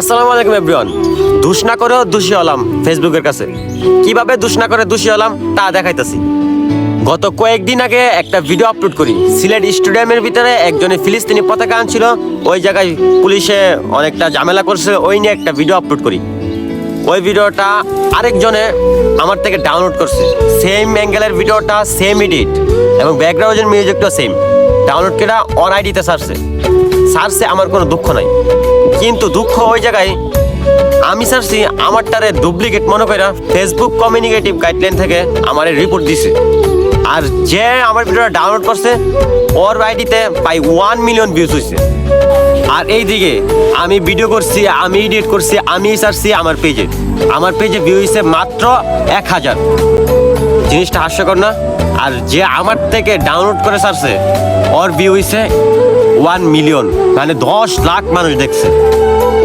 আসসালামু আলাইকুম এভরিওয়ান। দুষ না করেও দোষী হলাম ফেসবুকের কাছে। কিভাবে দুষ না করে দোষী হলাম তা দেখাইতেছি। গত কয়েকদিন আগে একটা ভিডিও আপলোড করি। সিলেট স্টেডিয়ামের ভিতরে একজনে ফিলিস্তিনি পতাকা আনছিল, ওই জায়গায় পুলিশে অনেকটা ঝামেলা করছে, ওই নিয়ে একটা ভিডিও আপলোড করি। ওই ভিডিওটা আরেকজনে আমার থেকে ডাউনলোড করছে, সেম অ্যাঙ্গেলের ভিডিওটা, সেম এডিট এবং ব্যাকগ্রাউন্ডের মিউজিকটা সেম। ডাউনলোড করে অন আইডিতে সারছে। আমার কোনো দুঃখ নাই, কিন্তু দুঃখ ওই জায়গায় আমি সারছি আমারটারে ডুপ্লিকেট মনে করে ফেসবুক কমিউনিকেটিভ গাইডলাইন থেকে আমার রিপোর্ট দিছে। আর যে আমার ভিডিওটা ডাউনলোড করছে ওর আইডিতে প্রায় 1 মিলিয়ন ভিউজ হয়েছে। আর এইদিকে আমি ভিডিও করছি, আমি এডিট করছি, আমি সারছি আমার পেজে ভিউ হয়েছে মাত্র 1000। জিনিসটা হাস্যকর না? আর যে আমার থেকে ডাউনলোড করে সারছে ওর ভিউ হয়েছে 1 মিলিয়ন, মানে 10 লাখ মানুষ দেখছে।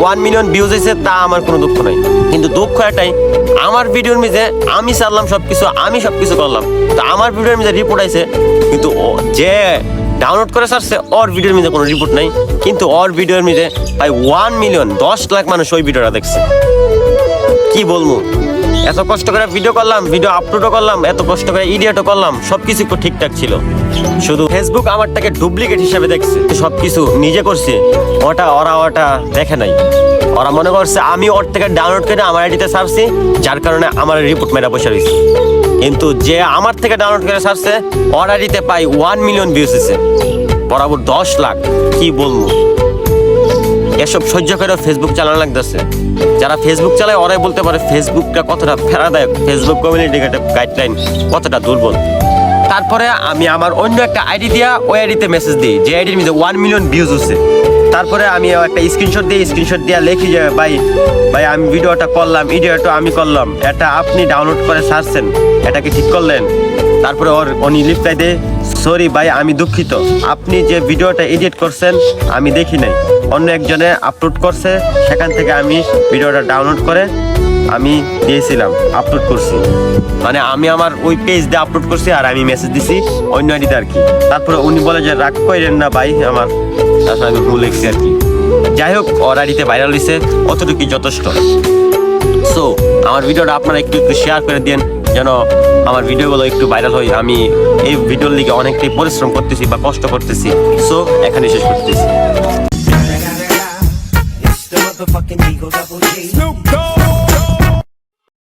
1 মিলিয়ন ভিউজ হয়েছে, তা আমার কোনো দুঃখ নাই। কিন্তু দুঃখ এটাই, আমার ভিডিওর মধ্যে আমি সারলাম সবকিছু, আমি সবকিছু করলাম, তো আমার ভিডিওর মধ্যে রিপোর্ট আইছে, কিন্তু যে ডাউনলোড করে সারছে ওর ভিডিওর মধ্যে কোনো রিপোর্ট নাই। কিন্তু ওর ভিডিওর মধ্যে প্রায় 1 মিলিয়ন, 10 লাখ মানুষ ওই ভিডিওটা দেখছে। কি বলবো, এত কষ্ট করে ভিডিও করলাম, ভিডিও আপলোডও করলাম, এত কষ্ট করে এডিটও করলাম, সবকিছু একটু ঠিকঠাক ছিল। শুধু ফেসবুক আমারটাকে ডুপ্লিকেট হিসেবে দেখছে, সবকিছু নিজে করছে, ওটা দেখে নাই। ওরা মনে করছে আমি ওর থেকে ডাউনলোড করে আমার আইডিতে সারছি, যার কারণে আমার রিপোর্ট মেরা বসে রয়েছে। কিন্তু যে আমার থেকে ডাউনলোড করে সারছে ওর আইডিতে পাই 1 মিলিয়ন ভিউজ হয়েছে, বরাবর 10 লাখ। কি বলবো, এসব সহ্য করে ফেসবুক চালানো লাগতেছে। যারা ফেসবুক চালায় ওরাই বলতে পারে ফেসবুকটা কতটা ফেরাদায়ক, ফেসবুক কমিউনিটি গাইডলাইন কতটা দুর্বল। তারপরে আমি আমার অন্য একটা আইডি দিয়া ওই আইডিতে মেসেজ দিই, যে আইডির মধ্যে 1 মিলিয়ন ভিউজ হচ্ছে। তারপরে আমি একটা স্ক্রিনশট দিয়া লিখি যে ভাই আমি ভিডিওটা করলাম, এডিটটা আমি করলাম, এটা আপনি ডাউনলোড করে ছাড়ছেন, এটাকে ঠিক করলেন? তারপরে উনি রিপ্লাই দেয়, সরি ভাই আমি দুঃখিত, আপনি যে ভিডিওটা এডিট করছেন আমি দেখি নাই, অন্য একজনে আপলোড করছে, সেখান থেকে আমি ভিডিওটা ডাউনলোড করে আমি দিয়েছিলাম, আপলোড করছি। মানে আমি আমার ওই পেজ দিয়ে আপলোড করছি আর আমি মেসেজ দিছি অন্য আইডিতে আর কি। তারপরে উনি বলে যে রাগ করেন না ভাই আমার, তারপরে আমি ভুল লিখছি আর কি। যাই হোক, ওর আইডিতে ভাইরাল হয়েছে, অতটুকুই যথেষ্ট। সো আমার ভিডিওটা আপনারা একটু শেয়ার করে দিন, যেন আমার ভিডিওগুলো একটু ভাইরাল হয়। আমি এই ভিডিওর লিগে অনেকটাই পরিশ্রম করতেছি বা কষ্ট করতেছি। সো এখানে শেষ করতেছি। It's the motherfucking Eagle Double G. Snoop Dogg.